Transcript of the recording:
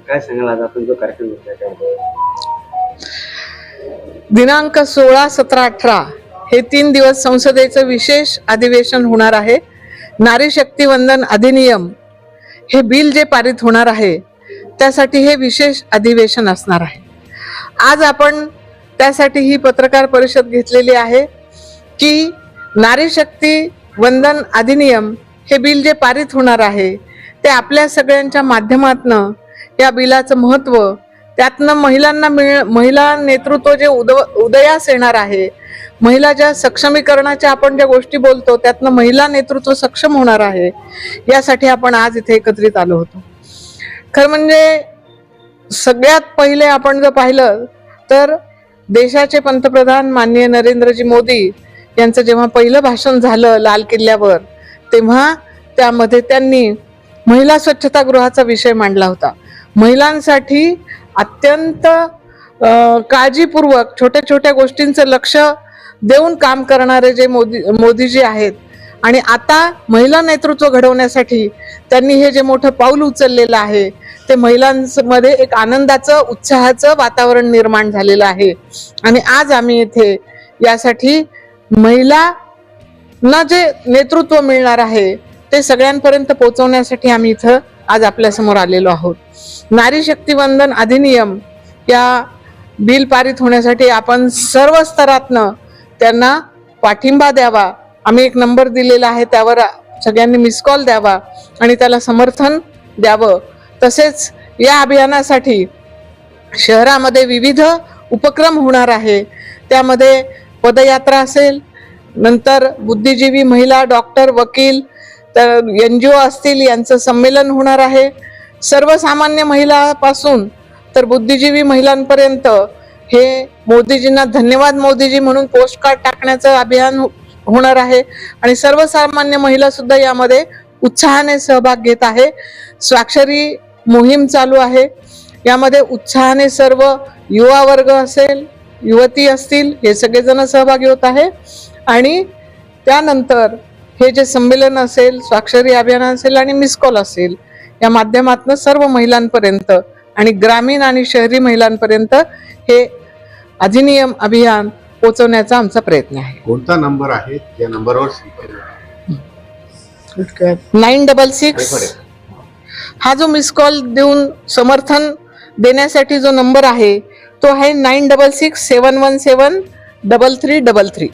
काय सांगाल आज आपण जो कार्यक्रम घेतला त्याबद्दल? दिनांक 16, 17, 18 हे 3 दिवस संसदेचं विशेष अधिवेशन होणार आहे. नारी शक्ती वंदन अधिनियम हे बिल जे पारित होणार आहे त्यासाठी हे विशेष अधिवेशन असणार आहे. आज आपण त्यासाठी ही पत्रकार परिषद घेतलेली आहे की नारी शक्ती वंदन अधिनियम हे बिल जे पारित होणार आहे ते आपल्या सगळ्यांच्या माध्यमातनं या बिलाचं महत्त्व, त्यातनं महिला नेतृत्व जे उदयास येणार आहे, महिला ज्या सक्षमीकरणाच्या आपण ज्या गोष्टी बोलतो त्यातनं महिला नेतृत्व सक्षम होणार आहे, यासाठी आपण आज इथे एकत्रित आलो होतो. खरं म्हणजे सगळ्यात पहिले आपण जर पाहिलं तर देशाचे पंतप्रधान माननीय नरेंद्रजी मोदी यांचं जेव्हा पहिलं भाषण झालं लाल किल्ल्यावर, तेव्हा त्यामध्ये त्यांनी महिला स्वच्छतागृहाचा विषय मांडला होता. महिलांसाठी अत्यंत काळजीपूर्वक छोट्या छोट्या गोष्टींचं लक्ष देऊन काम करणारे जे मोदीजी आहेत, आणि आता महिला नेतृत्व घडवण्यासाठी त्यांनी हे जे मोठं पाऊल उचललेलं आहे ते महिलांमध्ये एक आनंदाचं, उत्साहाचं वातावरण निर्माण झालेलं आहे. आणि आज आम्ही इथे यासाठी महिलांना जे नेतृत्व मिळणार आहे ते सगळ्यांपर्यंत पोहोचवण्यासाठी आम्ही इथं आज आपल्या समोर आलेलो आहोत. नारी शक्ती वंदन अधिनियम या बिल पारित होण्यासाठी आपण सर्व स्तरातनं त्यांना पाठिंबा द्यावा. आम्ही एक नंबर दिलेला आहे, त्यावर सगळ्यांनी मिस कॉल द्यावा आणि त्याला समर्थन द्यावं. तसेच या अभियानासाठी शहरामध्ये विविध उपक्रम होणार आहे. त्यामध्ये पदयात्रा असेल, नंतर बुद्धिजीवी महिला, डॉक्टर, वकील, तर NGO असतील यांचं संमेलन होणार आहे. सर्वसामान्य महिलापासून तर बुद्धिजीवी महिलांपर्यंत हे मोदीजींना धन्यवाद मोदीजी म्हणून पोस्ट कार्ड टाकण्याचं अभियान होणार आहे आणि सर्वसामान्य महिला सुद्धा यामध्ये उत्साहाने सहभाग घेत आहे. स्वाक्षरी मोहीम चालू आहे. यामध्ये उत्साहाने सर्व युवा वर्ग असेल, युवती असतील, हे सगळेजण सहभागी होत आहे. आणि त्यानंतर हे जे संमेलन असेल, स्वाक्षरी अभियान असेल आणि मिस कॉल असेल, या माध्यमातून सर्व महिलांपर्यंत आणि ग्रामीण आणि शहरी महिलांपर्यंत हे अधिनियम अभियान पोहोचवण्याचा आमचा प्रयत्न आहे. कोणता नंबर आहे त्या नंबरवर 966 हा जो मिस कॉल देऊन समर्थन देण्यासाठी जो नंबर आहे तो आहे 966 717 3333.